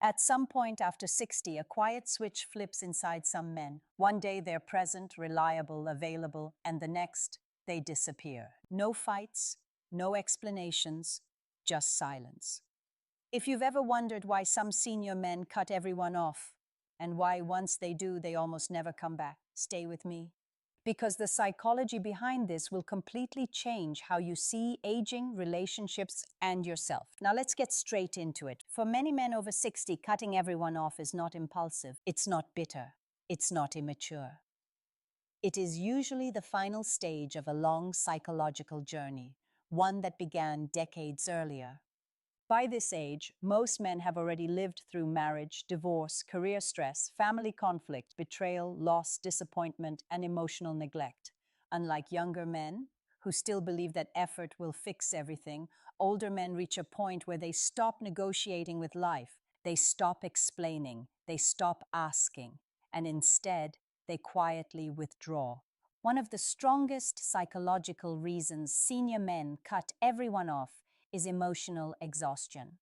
At some point after 60, a quiet switch flips inside some men. One day they're present, reliable, available, and the next they disappear. No fights, no explanations, just silence. If you've ever wondered why some senior men cut everyone off, and why once they do, they almost never come back, stay with me. Because the psychology behind this will completely change how you see aging, relationships, and yourself. Now let's get straight into it. For many men over 60, cutting everyone off is not impulsive, it's not bitter, it's not immature. It is usually the final stage of a long psychological journey, one that began decades earlier. By this age, most men have already lived through marriage, divorce, career stress, family conflict, betrayal, loss, disappointment, and emotional neglect. Unlike younger men, who still believe that effort will fix everything, older men reach a point where they stop negotiating with life, they stop explaining, they stop asking, and instead, they quietly withdraw. One of the strongest psychological reasons senior men cut everyone off is emotional exhaustion.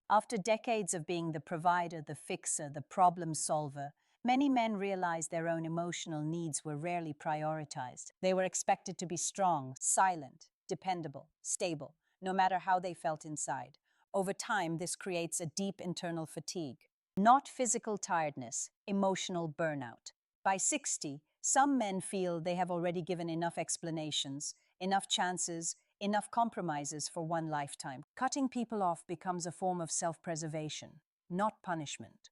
After decades of being the provider, the fixer, the problem solver, many men realized their own emotional needs were rarely prioritized. They were expected to be strong, silent, dependable, stable, no matter how they felt inside. Over time, this creates a deep internal fatigue. Not physical tiredness, emotional burnout. By 60, some men feel they have already given enough explanations, enough chances, enough compromises for one lifetime. Cutting people off becomes a form of self-preservation, not punishment.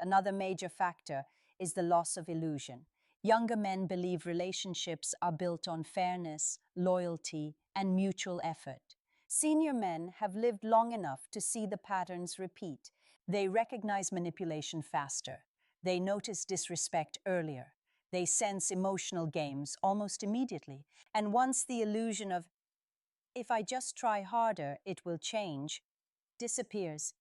Another major factor is the loss of illusion. Younger men believe relationships are built on fairness, loyalty, and mutual effort. Senior men have lived long enough to see the patterns repeat. They recognize manipulation faster. They notice disrespect earlier. They sense emotional games almost immediately. And once the illusion of "if I just try harder, it will change," disappears,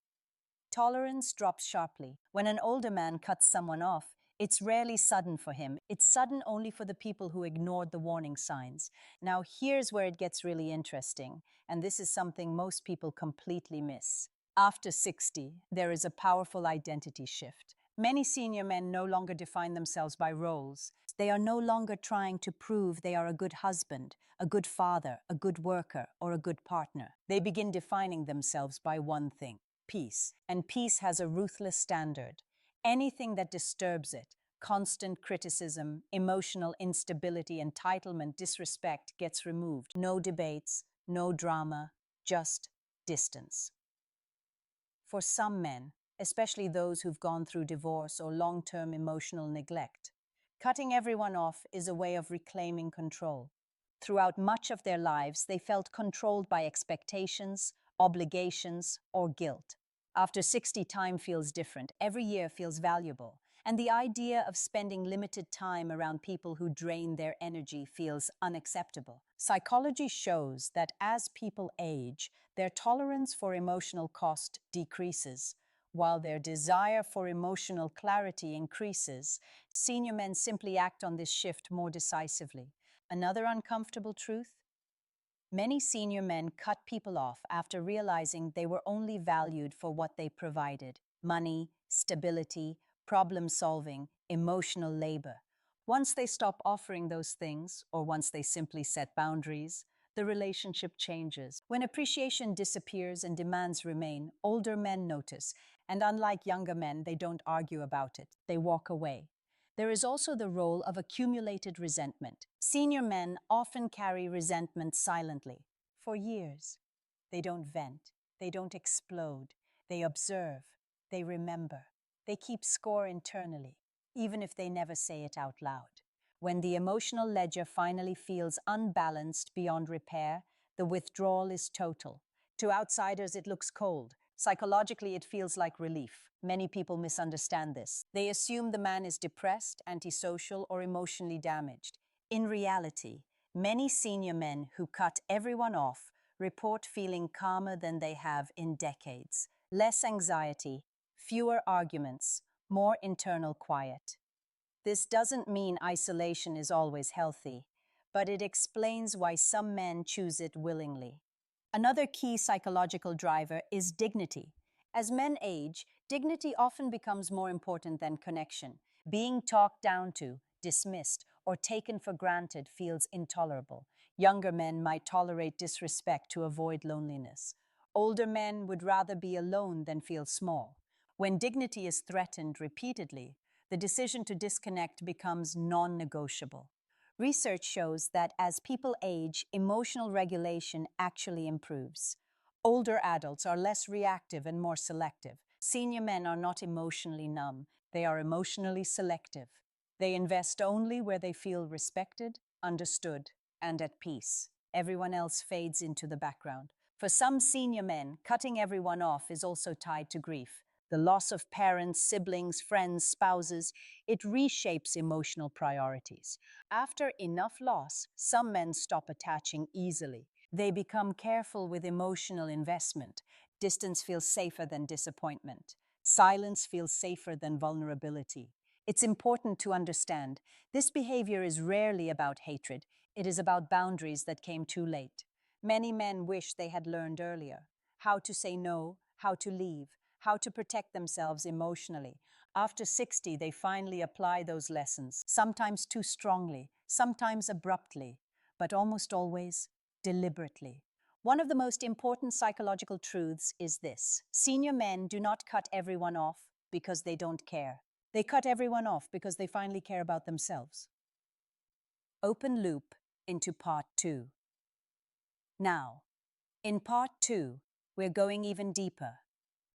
tolerance drops sharply. When an older man cuts someone off, it's rarely sudden for him. It's sudden only for the people who ignored the warning signs. Now, here's where it gets really interesting, and this is something most people completely miss. After 60, there is a powerful identity shift. Many senior men no longer define themselves by roles. They are no longer trying to prove they are a good husband, a good father, a good worker, or a good partner. They begin defining themselves by one thing: peace. And peace has a ruthless standard. Anything that disturbs it, constant criticism, emotional instability, entitlement, disrespect, gets removed. No debates, no drama, just distance. For some men, especially those who've gone through divorce or long-term emotional neglect, cutting everyone off is a way of reclaiming control. Throughout much of their lives, they felt controlled by expectations, obligations, or guilt. After 60, time feels different. Every year feels valuable. And the idea of spending limited time around people who drain their energy feels unacceptable. Psychology shows that as people age, their tolerance for emotional cost decreases, while their desire for emotional clarity increases. Senior men simply act on this shift more decisively. Another uncomfortable truth: many senior men cut people off after realizing they were only valued for what they provided: money, stability, problem solving, emotional labor. Once they stop offering those things, or once they simply set boundaries, the relationship changes. When appreciation disappears and demands remain, older men notice, and unlike younger men, they don't argue about it. They walk away. There is also the role of accumulated resentment. Senior men often carry resentment silently for years. They don't vent, they don't explode, they observe, they remember. They keep score internally, even if they never say it out loud. When the emotional ledger finally feels unbalanced beyond repair, the withdrawal is total. To outsiders, it looks cold. Psychologically, it feels like relief. Many people misunderstand this. They assume the man is depressed, antisocial, or emotionally damaged. In reality, many senior men who cut everyone off report feeling calmer than they have in decades. Less anxiety, fewer arguments, more internal quiet. This doesn't mean isolation is always healthy, but it explains why some men choose it willingly. Another key psychological driver is dignity. As men age, Dignity often becomes more important than connection. Being talked down to, dismissed, or taken for granted feels intolerable. Younger men might tolerate disrespect to avoid loneliness. Older men would rather be alone than feel small. When dignity is threatened repeatedly, the decision to disconnect becomes non-negotiable. Research shows that as people age, emotional regulation actually improves. Older adults are less reactive and more selective. Senior men are not emotionally numb, they are emotionally selective. They invest only where they feel respected, understood, and at peace. Everyone else fades into the background. For some senior men, cutting everyone off is also tied to grief. The loss of parents, siblings, friends, spouses, it reshapes emotional priorities. After enough loss, some men stop attaching easily. They become careful with emotional investment. Distance feels safer than disappointment. Silence feels safer than vulnerability. It's important to understand this behavior is rarely about hatred. It is about boundaries that came too late. Many men wish they had learned earlier how to say no, how to leave, how to protect themselves emotionally. After 60, they finally apply those lessons, sometimes too strongly, sometimes abruptly, but almost always deliberately. One of the most important psychological truths is this: senior men do not cut everyone off because they don't care. They cut everyone off because they finally care about themselves. Open loop into part 2. Now, in part 2, we're going even deeper.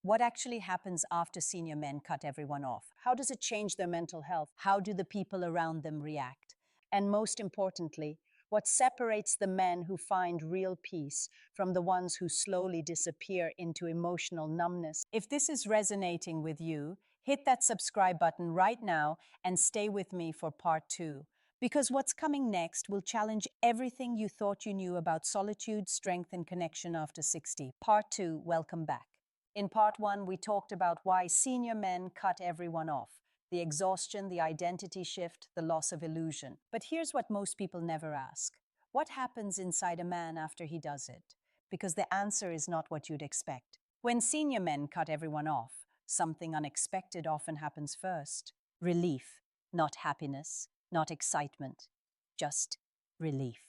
What actually happens after senior men cut everyone off? How does it change their mental health? How do the people around them react? And most importantly, what separates the men who find real peace from the ones who slowly disappear into emotional numbness? If this is resonating with you, hit that subscribe button right now and stay with me for part 2. Because what's coming next will challenge everything you thought you knew about solitude, strength, and connection after 60. Part 2, welcome back. In part 1, we talked about why senior men cut everyone off: the exhaustion, the identity shift, the loss of illusion. But here's what most people never ask: what happens inside a man after he does it? Because the answer is not what you'd expect. When senior men cut everyone off, something unexpected often happens first: relief, not happiness, not excitement, just relief.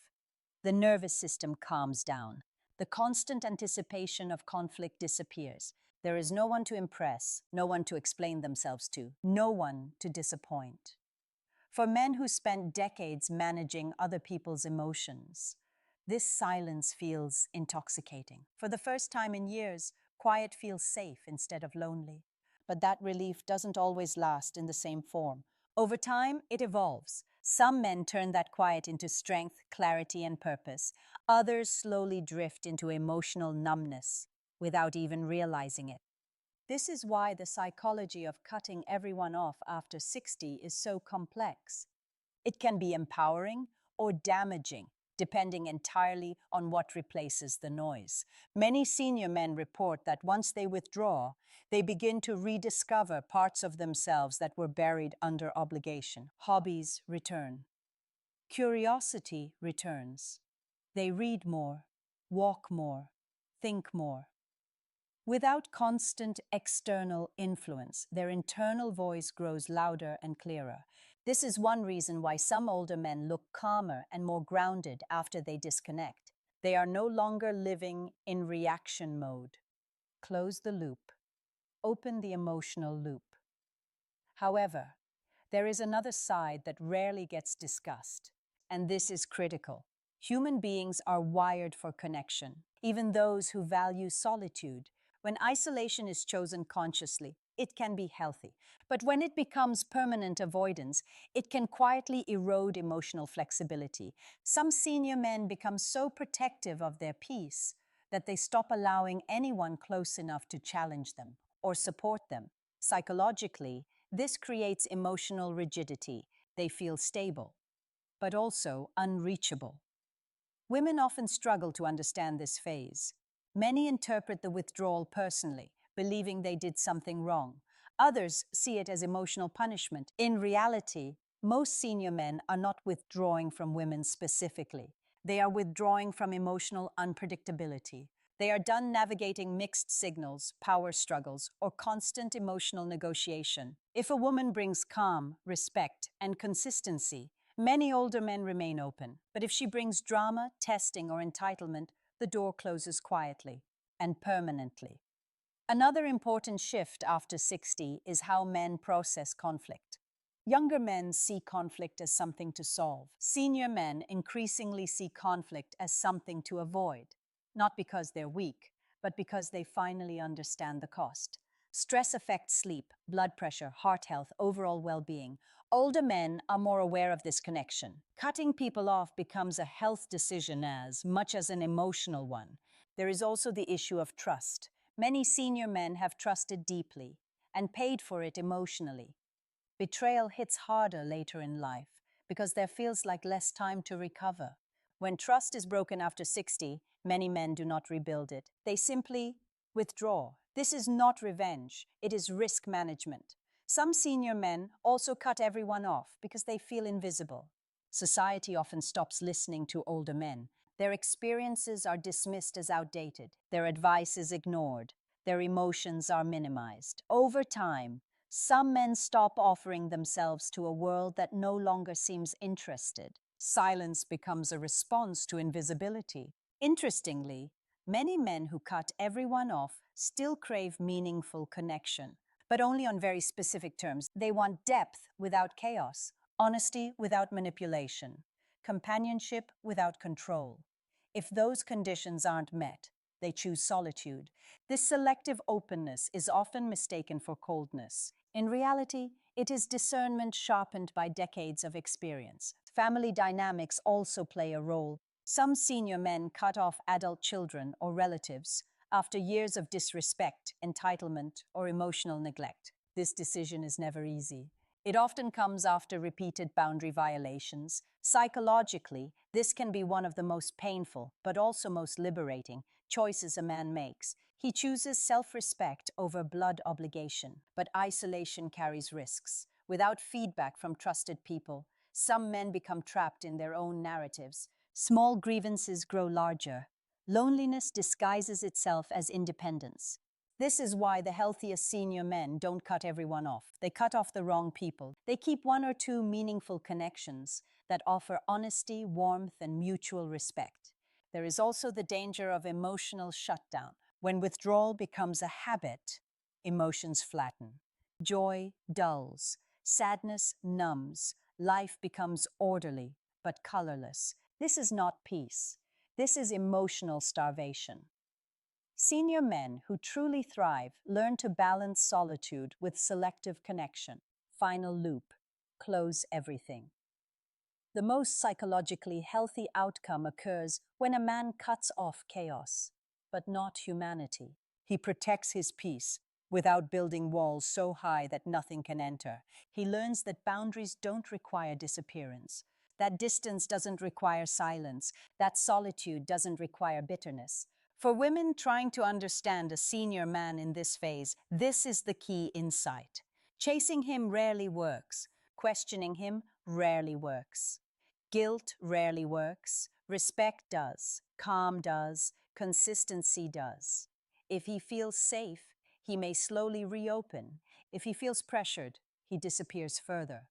The nervous system calms down. The constant anticipation of conflict disappears. There is no one to impress, no one to explain themselves to, no one to disappoint. For men who spent decades managing other people's emotions, this silence feels intoxicating. For the first time in years, quiet feels safe instead of lonely. But that relief doesn't always last in the same form. Over time, it evolves. Some men turn that quiet into strength, clarity, and purpose. Others slowly drift into emotional numbness without even realizing it. This is why the psychology of cutting everyone off after 60 is so complex. It can be empowering or damaging, depending entirely on what replaces the noise. Many senior men report that once they withdraw, they begin to rediscover parts of themselves that were buried under obligation. Hobbies return. Curiosity returns. They read more, walk more, think more. Without constant external influence, their internal voice grows louder and clearer. This is one reason why some older men look calmer and more grounded after they disconnect. They are no longer living in reaction mode. Close the loop. Open the emotional loop. However, there is another side that rarely gets discussed, and this is critical. Human beings are wired for connection, even those who value solitude. When isolation is chosen consciously, it can be healthy. But when it becomes permanent avoidance, it can quietly erode emotional flexibility. Some senior men become so protective of their peace that they stop allowing anyone close enough to challenge them or support them. Psychologically, this creates emotional rigidity. They feel stable, but also unreachable. Women often struggle to understand this phase. Many interpret the withdrawal personally, believing they did something wrong. Others see it as emotional punishment. In reality, most senior men are not withdrawing from women specifically. They are withdrawing from emotional unpredictability. They are done navigating mixed signals, power struggles, or constant emotional negotiation. If a woman brings calm, respect, and consistency, many older men remain open. But if she brings drama, testing, or entitlement, the door closes quietly and permanently. Another important shift after 60 is how men process conflict. Younger men see conflict as something to solve. Senior men increasingly see conflict as something to avoid, not because they're weak, but because they finally understand the cost. Stress affects sleep, blood pressure, heart health, overall well-being. Older men are more aware of this connection. Cutting people off becomes a health decision as much as an emotional one. There is also the issue of trust. Many senior men have trusted deeply and paid for it emotionally. Betrayal hits harder later in life because there feels like less time to recover. When trust is broken after 60, many men do not rebuild it. They simply withdraw. This is not revenge, it is risk management. Some senior men also cut everyone off because they feel invisible. Society often stops listening to older men. Their experiences are dismissed as outdated. Their advice is ignored. Their emotions are minimized. Over time, some men stop offering themselves to a world that no longer seems interested. Silence becomes a response to invisibility. Interestingly, many men who cut everyone off still crave meaningful connection, but only on very specific terms. They want depth without chaos, honesty without manipulation, companionship without control. If those conditions aren't met, they choose solitude. This selective openness is often mistaken for coldness. In reality, it is discernment sharpened by decades of experience. Family dynamics also play a role. Some senior men cut off adult children or relatives after years of disrespect, entitlement, or emotional neglect. This decision is never easy. It often comes after repeated boundary violations. Psychologically, this can be one of the most painful, but also most liberating, choices a man makes. He chooses self-respect over blood obligation, but isolation carries risks. Without feedback from trusted people, some men become trapped in their own narratives. Small grievances grow larger. Loneliness disguises itself as independence. This is why the healthiest senior men don't cut everyone off. They cut off the wrong people. They keep one or two meaningful connections that offer honesty, warmth, and mutual respect. There is also the danger of emotional shutdown. When withdrawal becomes a habit, emotions flatten. Joy dulls. Sadness numbs. Life becomes orderly, but colorless. This is not peace. This is emotional starvation. Senior men who truly thrive learn to balance solitude with selective connection. Final loop. Close everything. The most psychologically healthy outcome occurs when a man cuts off chaos, but not humanity. He protects his peace without building walls so high that nothing can enter. He learns that boundaries don't require disappearance, that distance doesn't require silence, that solitude doesn't require bitterness. For women trying to understand a senior man in this phase, this is the key insight. Chasing him rarely works. Questioning him rarely works. Guilt rarely works. Respect does. Calm does. Consistency does. If he feels safe, he may slowly reopen. If he feels pressured, he disappears further.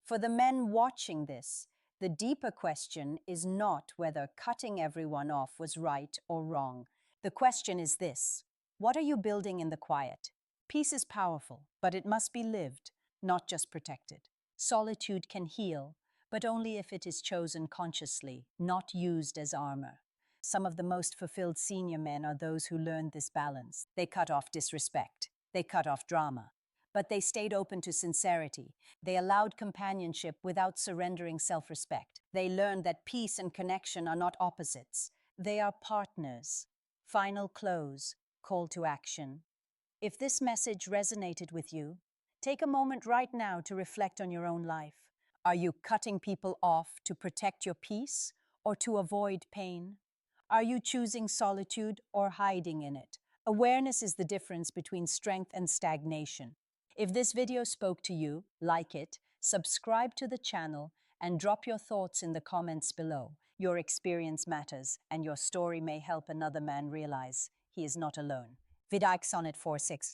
For the men watching this, the deeper question is not whether cutting everyone off was right or wrong. The question is this: what are you building in the quiet? Peace is powerful, but it must be lived, not just protected. Solitude can heal, but only if it is chosen consciously, not used as armor. Some of the most fulfilled senior men are those who learned this balance. They cut off disrespect. They cut off drama. But they stayed open to sincerity. They allowed companionship without surrendering self-respect. They learned that peace and connection are not opposites. They are partners. Final close. Call to action. If this message resonated with you, take a moment right now to reflect on your own life. Are you cutting people off to protect your peace or to avoid pain? Are you choosing solitude or hiding in it? Awareness is the difference between strength and stagnation. If this video spoke to you, like it, subscribe to the channel, and drop your thoughts in the comments below. Your experience matters, and your story may help another man realize he is not alone. Vidike Sonnet 4:6.